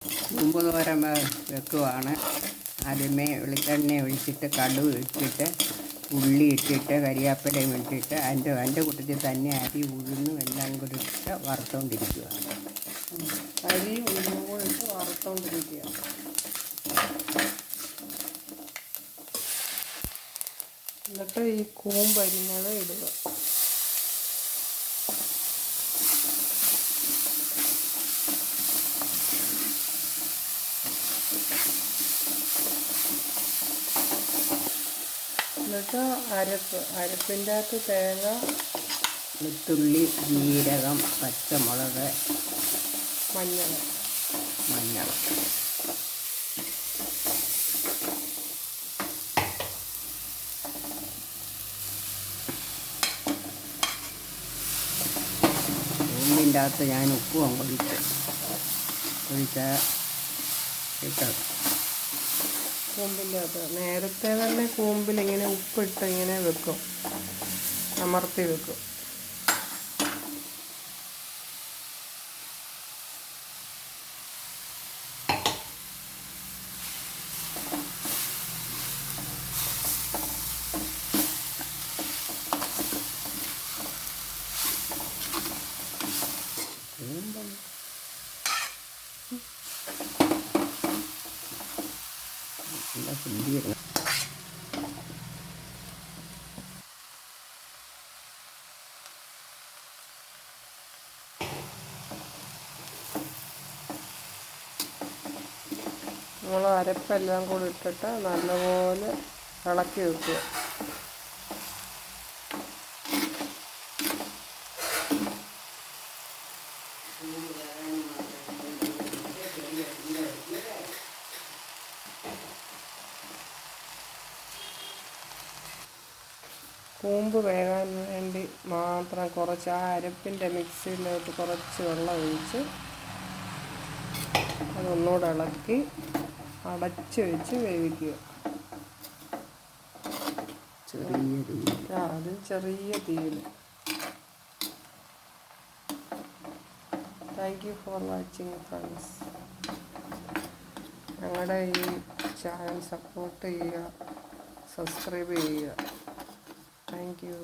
കൂമ്പ് തോരൻ വെക്കുവാണ്. ആദ്യമേ വെളിച്ചെണ്ണ ഒഴിച്ചിട്ട് കടുക് ഇട്ടിട്ട് ഉള്ളി ഇട്ടിട്ട് കരിയാപ്പിലയും ഇട്ടിട്ട് അതിൻ്റെ കൂട്ടത്തിൽ തന്നെ അരി ഉഴുന്നും എല്ലാം കൂടി ഇട്ട് വറുത്തുകൊണ്ടിരിക്കുക. അരി ഉഴുന്നും കൂടി ഇട്ട് വറുത്തുകൊണ്ടിരിക്കുക. എന്നിട്ട് ഈ കൂമ്പരിഞ്ഞത് ഇടുക. എന്നിട്ട് അരപ്പിൻ്റെ അകത്ത് തേങ്ങ, വെളുത്തുള്ളി, ജീരകം, പച്ചമുളക്, മഞ്ഞൾ കൂമ്പിൻ്റെ അകത്ത് ഞാൻ ഉപ്പും ഇട്ടത്. കൂമ്പിൻ്റെ അകത്ത് നേരത്തെ തന്നെ കൂമ്പിൽ ഇങ്ങനെ ഉപ്പിട്ട് ഇങ്ങനെ വെക്കും, അമർത്തി വെക്കും. നമ്മൾ അരപ്പെല്ലാം കൂടി ഇട്ടിട്ട് നല്ലപോലെ ഇളക്കി വെക്കുക. കൂമ്പ് വേകാൻ വേണ്ടി മാത്രം കുറച്ച് ആ അരപ്പിൻ്റെ മിക്സിയിലോട്ട് കുറച്ച് വെള്ളം ഒഴിച്ച് അതൊന്നുകൂടെ ഇളക്കി അടച്ച് വെച്ച് വേവിക്കുക. അത് ചെറിയ തീയിൽ. Thank you for watching friends. ഞങ്ങളുടെ ഈ ചാനൽ സപ്പോർട്ട് ചെയ്യുക, സബ്സ്ക്രൈബ് ചെയ്യുക. Thank you.